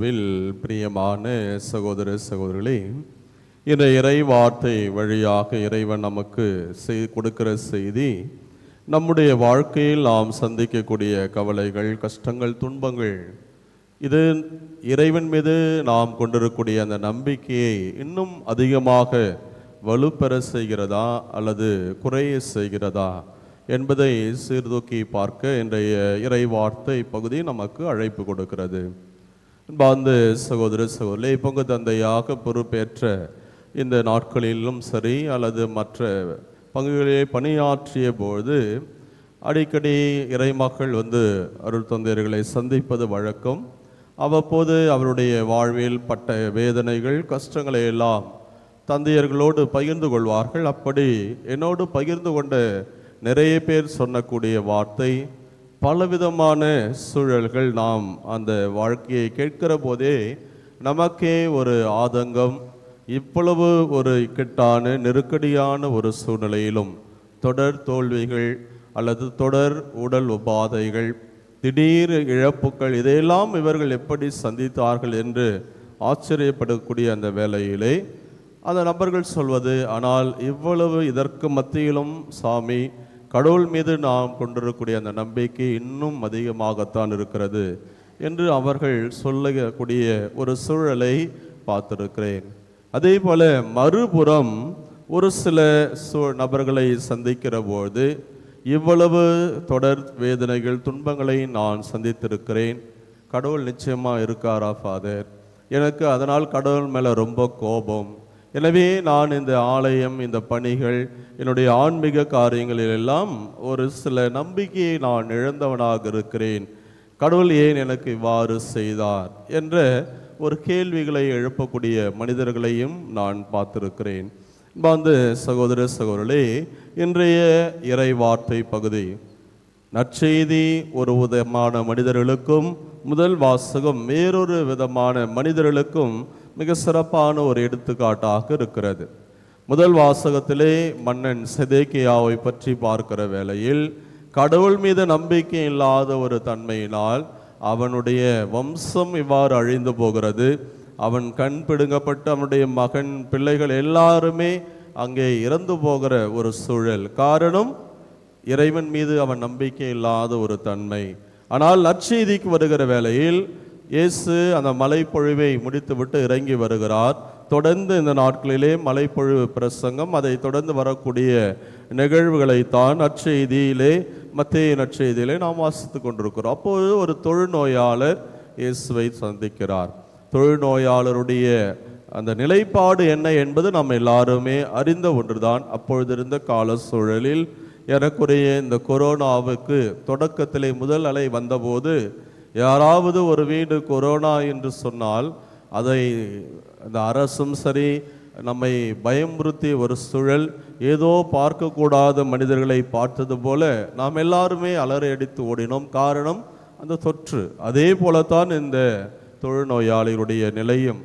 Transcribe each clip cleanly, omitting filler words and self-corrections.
பிரியமான சகோதர சகோதரிகளே, இந்த இறை வார்த்தை வழியாக இறைவன் நமக்கு கொடுக்கிற செய்தி, நம்முடைய வாழ்க்கையில் நாம் சந்திக்கக்கூடிய கவலைகள், கஷ்டங்கள், துன்பங்கள், இது இறைவன் மீது நாம் கொண்டிருக்கக்கூடிய அந்த நம்பிக்கையை இன்னும் அதிகமாக வலுப்பெற செய்கிறதா அல்லது குறைய செய்கிறதா என்பதை சீர்தூக்கி பார்க்க இன்றைய இறை வார்த்தை பகுதி நமக்கு அழைப்பு கொடுக்கிறது. அன்பார்ந்த சகோதர சகோதரிகளே, பங்கு தந்தையாக பொறுப்பேற்ற இந்த நாட்களிலும் சரி அல்லது மற்ற பங்குகளிலே பணியாற்றிய போது அடிக்கடி இறைமக்கள் அருள் தந்தையர்களை சந்திப்பது வழக்கம். அவ்வப்போது அவருடைய வாழ்வில் பட்ட வேதனைகள், கஷ்டங்களை எல்லாம் தந்தையர்களோடு பகிர்ந்து கொள்வார்கள். அப்படி என்னோடு பகிர்ந்து கொண்ட நிறைய பேர் சொன்னக்கூடிய வார்த்தை, பலவிதமான சூழல்கள் நாம் அந்த வாழ்க்கையை கேட்கிற போதே நமக்கே ஒரு ஆதங்கம். இவ்வளவு ஒரு இக்கட்டான நெருக்கடியான ஒரு சூழ்நிலையிலும் தொடர் தோல்விகள் அல்லது தொடர் உடல் உபாதைகள், திடீர் இழப்புகள், இதையெல்லாம் இவர்கள் எப்படி சந்தித்தார்கள் என்று ஆச்சரியப்படக்கூடிய அந்த வேளையிலே அந்த நபர்கள் சொல்வது, ஆனால் இவ்வளவு இதற்கு மத்தியிலும் சாமி, கடவுள் மீது நாம் கொண்டிருக்கக்கூடிய அந்த நம்பிக்கை இன்னும் அதிகமாகத்தான் இருக்கிறது என்று அவர்கள் சொல்லக்கூடிய ஒரு சூழலை பார்த்திருக்கிறேன். அதே போல மறுபுறம் ஒரு சில நபர்களை சந்திக்கிற போது, இவ்வளவு தொடர் வேதனைகள், துன்பங்களை நான் சந்தித்திருக்கிறேன், கடவுள் நிச்சயமாக இருக்காரா ஃபாதர்? எனக்கு அதனால் கடவுள் மேலே ரொம்ப கோபம். எனவே நான் இந்த ஆலயம், இந்த பணிகள், என்னுடைய ஆன்மீக காரியங்களில் எல்லாம் ஒரு சில நம்பிக்கையை நான் இழந்தவனாக இருக்கிறேன். கடவுள் ஏன் எனக்கு இவ்வாறு செய்தார் என்ற ஒரு கேள்விகளை எழுப்பக்கூடிய மனிதர்களையும் நான் பார்த்திருக்கிறேன். வந்து சகோதர சகோதரர்களே, இன்றைய இறை வார்த்தை பகுதி நற்செய்தி ஒரு விதமான மனிதர்களுக்கும், முதல் வாசகம் வேறொரு விதமான மனிதர்களுக்கும் மிக சிறப்பான ஒரு எடுத்துக்காட்டாக இருக்கிறது. முதல் வாசகத்திலே மன்னன் செதேக்கியாவை பற்றி பார்க்கிற வேளையில், கடவுள் மீது நம்பிக்கை இல்லாத ஒரு தன்மையினால் அவனுடைய வம்சம் இவ்வாறு அழிந்து போகிறது. அவன் கண் பிடுங்கப்பட்டு அவனுடைய மகன், பிள்ளைகள் எல்லாருமே அங்கே இறந்து போகிற ஒரு சூழல். காரணம், இறைவன் மீது அவன் நம்பிக்கை இல்லாத ஒரு தன்மை. ஆனால் நற்செய்திக்கு வருகிற வேளையில் இயேசு அந்த மலைப்பொழிவை முடித்துவிட்டு இறங்கி வருகிறார். தொடர்ந்து இந்த நாட்களிலே மலைப்பொழிவு பிரசங்கம், அதை தொடர்ந்து வரக்கூடிய நிகழ்வுகளைத்தான் நற்செய்தியிலே, மத்தேயு நற்செய்தியிலே நாம் வாசித்து கொண்டிருக்கிறோம். அப்போது ஒரு தொழுநோயாளர் இயேசுவை சந்திக்கிறார். தொழுநோயாளருடைய அந்த நிலைப்பாடு என்ன என்பது நம்ம எல்லாருமே அறிந்த ஒன்றுதான். அப்பொழுது இருந்த கால சூழலில் ஏறக்குறைய இந்த கொரோனாவுக்கு தொடக்கத்திலே முதல் அலை வந்தபோது, யாராவது ஒரு வீடு கொரோனா என்று சொன்னால் அதை அந்த அரசும் சரி நம்மை பயமுறுத்திய ஒரு சூழல். ஏதோ பார்க்கக்கூடாத மனிதர்களை பார்த்தது போல நாம் எல்லாருமே அலறி அடித்து ஓடினோம். காரணம், அந்த தொற்று. அதே போலத்தான் இந்த தொழுநோயாளிகளுடைய நிலையும்.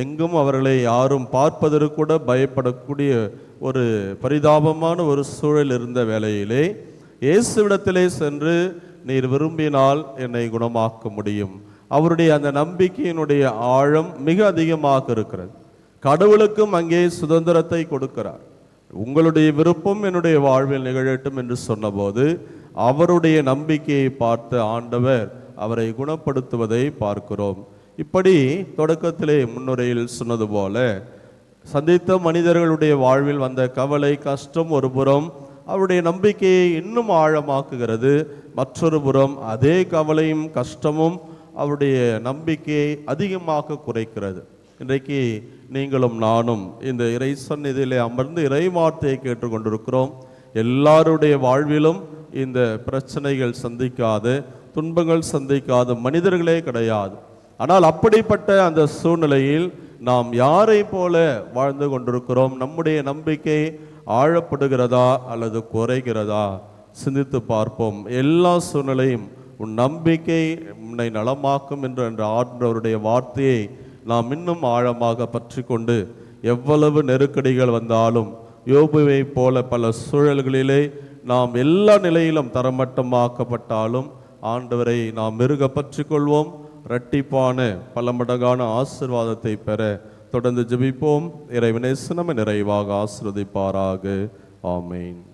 எங்கும் அவர்களை யாரும் பார்ப்பதற்கு கூட பயப்படக்கூடிய ஒரு பரிதாபமான ஒரு சூழல் இருந்த வேளையிலே இயேசுவிடத்திலே சென்று, நீர் விரும்பினால் என்னை குணமாக்க முடியும். அவருடைய அந்த நம்பிக்கையினுடைய ஆழம் மிக அதிகமாக இருக்கிறது. கடவுளுக்கும் அங்கே சுதந்திரத்தை கொடுக்கிறார். உங்களுடைய விருப்பம் என்னுடைய வாழ்வில் நிகழட்டும் என்று சொன்னபோது அவருடைய நம்பிக்கையை பார்த்த ஆண்டவர் அவரை குணப்படுத்துவதை பார்க்கிறோம். இப்படி தொடக்கத்திலே முன்னுரையில் சொன்னது போல, சந்தித்த மனிதர்களுடைய வாழ்வில் வந்த கவலை, கஷ்டம் ஒரு புறம் அவருடைய நம்பிக்கையை இன்னும் ஆழமாக்குகிறது. மற்றொரு புறம் அதே கவலையும் கஷ்டமும் அவருடைய நம்பிக்கையை அதிகமாக குறைக்கிறது. இன்றைக்கு நீங்களும் நானும் இந்த இறை சந்நிதியிலே அமர்ந்து இறை வார்த்தையை கேட்டுக்கொண்டிருக்கிறோம். எல்லாருடைய வாழ்விலும் இந்த பிரச்சனைகள் சந்திக்காத, துன்பங்கள் சந்திக்காத மனிதர்களே கிடையாது. ஆனால் அப்படிப்பட்ட அந்த சூழ்நிலையில் நாம் யாரை போல வாழ்ந்து கொண்டிருக்கிறோம்? நம்முடைய நம்பிக்கை ஆழப்படுகிறதா அல்லது குறைகிறதா? சிந்தித்து பார்ப்போம். எல்லா சூழ்நிலையும் உன் நம்பிக்கை உன்னை நலமாக்கும் என்ற ஆண்டவருடைய வார்த்தையை நாம் இன்னும் ஆழமாக பற்றி கொண்டு, எவ்வளவு நெருக்கடிகள் வந்தாலும், யோபுவை போல பல சூழல்களிலே நாம் எல்லா நிலையிலும் தரமட்டமாக்கப்பட்டாலும் ஆண்டவரை நாம் மிருக பற்றி கொள்வோம். இரட்டிப்பான பல மடங்கான ஆசீர்வாதத்தை பெற தொடர்ந்து ஜெபிப்போம். இறைவனே நம்மை நிறைவாக ஆசீர்வதிப்பாராக. ஆமென்.